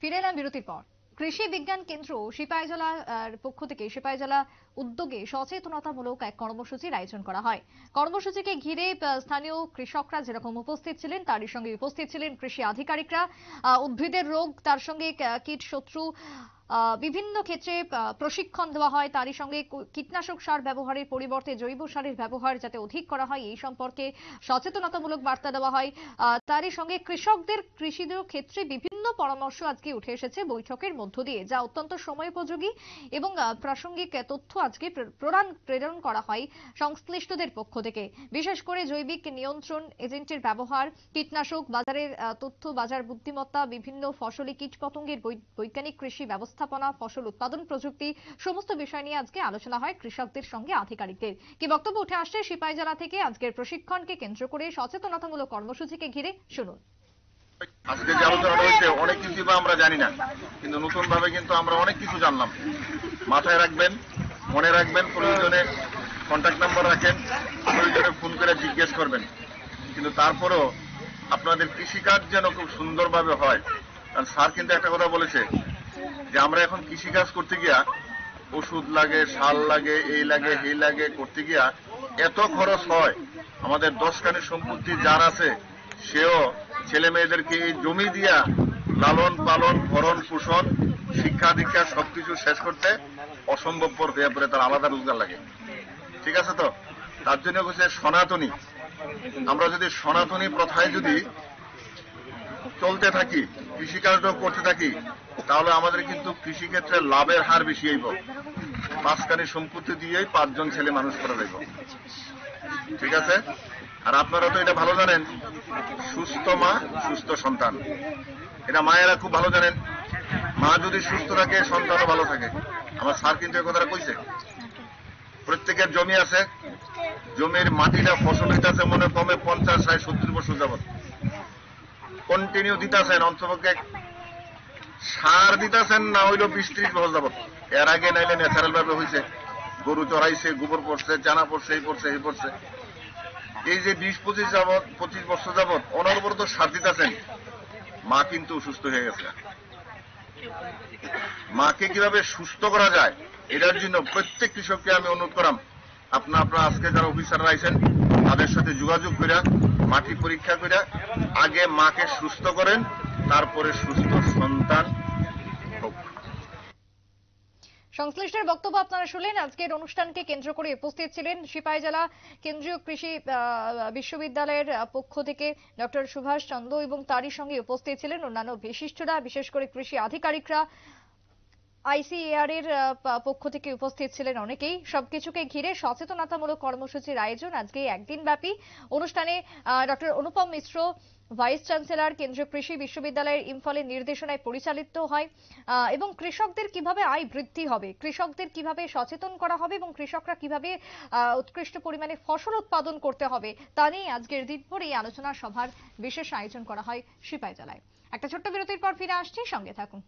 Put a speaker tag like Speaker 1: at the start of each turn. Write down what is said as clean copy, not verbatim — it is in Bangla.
Speaker 1: ফিরে এলাম বিরতির পর। কৃষি বিজ্ঞান কেন্দ্র সিপাহীজলার পক্ষ থেকে সিপাহীজলা উদ্যোগে সচেতনতামূলক এক কর্মসূচির আয়োজন করা হয়। কর্মসূচিকে ঘিরে স্থানীয় কৃষকরা যেরকম উপস্থিত ছিলেন, তারই সঙ্গে উপস্থিত ছিলেন কৃষি আধিকারিকরা। উদ্ভিদের রোগ, তার সঙ্গে কীট শত্রু, বিভিন্ন ক্ষেত্রে প্রশিক্ষণ দেওয়া হয়। তারই সঙ্গে কীটনাশক সার ব্যবহারের পরিবর্তে জৈব সারের ব্যবহার যাতে অধিক করা হয়, এই সম্পর্কে সচেতনতামূলক বার্তা দেওয়া হয়। তারই সঙ্গে কৃষকদের কৃষিদের ক্ষেত্রে বিভিন্ন পরামর্শ আজকে উঠে এসেছে বৈঠকের মধ্য দিয়ে, যা অত্যন্ত সময়োপযোগী এবং প্রাসঙ্গিক তথ্য আজকে প্রেরণ করা হয় সংশ্লিষ্টদের পক্ষ থেকে। বিশেষ করে জৈবিক নিয়ন্ত্রণ এজেন্টের ব্যবহার, কীটনাশক, বাজারের তথ্য, বাজার বুদ্ধিমত্তা, বিভিন্ন ফসলি কীটপতঙ্গের বৈজ্ঞানিক কৃষি ব্যবস্থাপনা, ফসল উৎপাদন প্রযুক্তি, সমস্ত বিষয় নিয়ে আজকে আলোচনা হয় কৃষকদের সঙ্গে আধিকারিকদের। কি বক্তব্য উঠে আসছে সিপাহীজলা থেকে আজকের প্রশিক্ষণকে কেন্দ্র করে সচেতনতামূলক কর্মসূচিকে ঘিরে, শুনুন।
Speaker 2: আজকে যে আলোচনাটা হয়েছে, অনেক কিছু আমরা জানি না, কিন্তু নতুন ভাবে কিন্তু আমরা অনেক কিছু জানলাম। মাথায় রাখবেন, মনে রাখবেন, প্রয়োজনে কন্ট্যাক্ট নাম্বার রাখেন, প্রয়োজনে ফোন করে জিজ্ঞেস করবেন। কিন্তু তারপরেও আপনাদের কৃষিকাজ যেন খুব সুন্দরভাবে হয়। কারণ স্যার কিন্তু একটা কথা বলেছে যে আমরা এখন কৃষিকাজ করতে গিয়া ওষুধ লাগে, সার লাগে, এই লাগে, এই লাগে করতে গিয়া এত খরচ হয়। আমাদের 10 কানি সম্পত্তি যার আছে সেও ছেলে মেয়েদেরকে এই জমি দিয়া লালন পালন, ভরণ পোষণ, শিক্ষা দীক্ষা সবকিছু শেষ করতে অসম্ভবপর হয়ে পড়ে, তার আলাদা রোজগার লাগে। ঠিক আছে? তো তার জন্য হচ্ছে সনাতনী। আমরা যদি সনাতনী প্রথায় যদি চলতে থাকি, কৃষিকাজটাও করতে থাকি, তাহলে আমাদের কিন্তু কৃষিক্ষেত্রে লাভের হার বেশি হইব। 5 কানি সম্পত্তি দিয়েই 5 জন ছেলে মানুষ করা যাইব। ঠিক আছে? আর আপনারা তো এটা ভালো জানেন, সুস্থ মা সুস্থ সন্তান, এটা মায়েরা খুব ভালো জানেন। মা যদি সুস্থ থাকে, সন্তানও ভালো থাকে। আমার স্যার কিন্তু এই কথাটা কইছে। প্রত্যেকের জমি আছে, জমির মাটিটা ফসল হইতেছে মনে কমে 50, 60, 70 বছর যাবত কন্টিনিউ দিতেছেন, অন্তপক্ষে সার দিতেছেন না হইলো 20-30 বছর যাবত। এর আগে নাইলে ন্যাচারাল ভাবে হয়েছে, গরু চড়াইছে, গোবর পড়ছে, জানা পড়ছে, এই পড়ছে, এই পড়ছে। এই যে 20-25 বছর যাবত অনবরত সার দিতেছেন, মা কিন্তু সুস্থ হয়ে গেছে। মাকে কিভাবে সুস্থ করা যায়, এটার জন্য প্রত্যেক কৃষককে আমি অনুরোধ করাম, আপনারা আজকে যারা অফিসাররা আইছেন তাদের সাথে যোগাযোগ করে মাটি পরীক্ষা করে আগে মাকে সুস্থ করেন, তারপরে সুস্থ সন্তান হোক।
Speaker 1: সংশ্লিষ্টের বক্তব্য আপনারা শুনলেন। আজকের অনুষ্ঠানকে কেন্দ্র করে উপস্থিত ছিলেন সিপাহীজলা কেন্দ্রীয় কৃষি বিশ্ববিদ্যালয়ের পক্ষ থেকে ডক্টর সুভাষ চন্দ এবং তারই সঙ্গে উপস্থিত ছিলেন অন্যান্য বিশিষ্টরা, বিশেষ করে কৃষি আধিকারিকরা। আইসিএআর এর পক্ষ থেকে উপস্থিত ছিলেন অনেকেই। সবকিছুকে ঘিরে সচেতনতামূলক কর্মসূচির আয়োজন আজকে একদিন ব্যাপী। অনুষ্ঠানে ডক্টর অনুপম মিশ্র, ভাইস চ্যান্সেলর, কেন্দ্রীয় কৃষি বিশ্ববিদ্যালয়ের ইম্ফলের নির্দেশনায় পরিচালিত হয় এবং কৃষকদের কিভাবে আয় বৃদ্ধি হবে, কৃষকদের কিভাবে সচেতন করা হবে এবং কৃষকরা কিভাবে উৎকৃষ্ট পরিমাণে ফসল উৎপাদন করতে হবে, তা নিয়ে আজকের দিনভর এই আলোচনা সভার বিশেষ আয়োজন করা হয় সিপাহীজলায়। একটা ছোট্ট বিরতির পর ফিরে আসছি, সঙ্গে থাকুন।